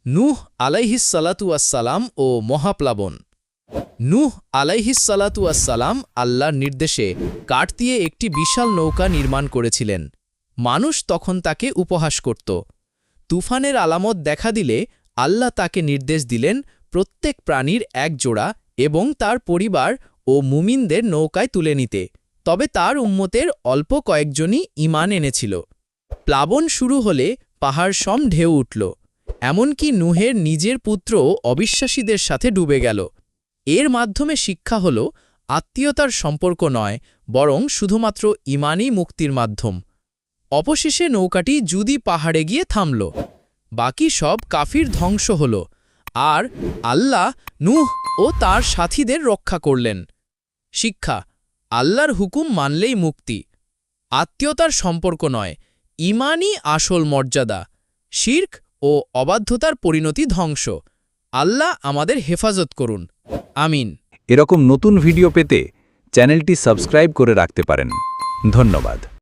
নূহ আলাইহিসসালাতু ওয়াসসালাম ও মহাপ্লাবন। নূহ আলাইহিসসালাতু ওয়াসসালাম আল্লাহর নির্দেশে কাঠ দিয়ে একটি বিশাল নৌকা নির্মাণ করেছিলেন। মানুষ তখন তাকে উপহাস করত। তুফানের আলামত দেখা দিলে আল্লাহ তাকে নির্দেশ দিলেন প্রত্যেক প্রাণীর এক জোড়া এবং তার পরিবার ও মুমিনদের নৌকায় তুলে নিতে। তবে তার উম্মতের অল্প কয়েকজনই ঈমান এনেছিল। প্লাবন শুরু হলে পাহাড় সম ঢেউ উঠল। এমনকি নূহের নিজের পুত্রও অবিশ্বাসীদের সাথে ডুবে গেল। এর মাধ্যমে শিক্ষা হল আত্মীয়তার সম্পর্ক নয়, বরং শুধুমাত্র ঈমানই মুক্তির মাধ্যম। অবশেষে নৌকাটি জুদি পাহাড়ে গিয়ে থামল। বাকি সব কাফির ধ্বংস হল, আর আল্লাহ নূহ ও তার সাথীদের রক্ষা করলেন। শিক্ষা: আল্লাহর হুকুম মানলেই মুক্তি। আত্মীয়তার সম্পর্ক নয়, ঈমানই আসল মর্যাদা। শিরক ও অবাধ্যতার পরিণতি ধ্বংস। আল্লাহ আমাদের হেফাজত করুন। আমিন। এরকম নতুন ভিডিও পেতে চ্যানেলটি সাবস্ক্রাইব করে রাখতে পারেন। ধন্যবাদ।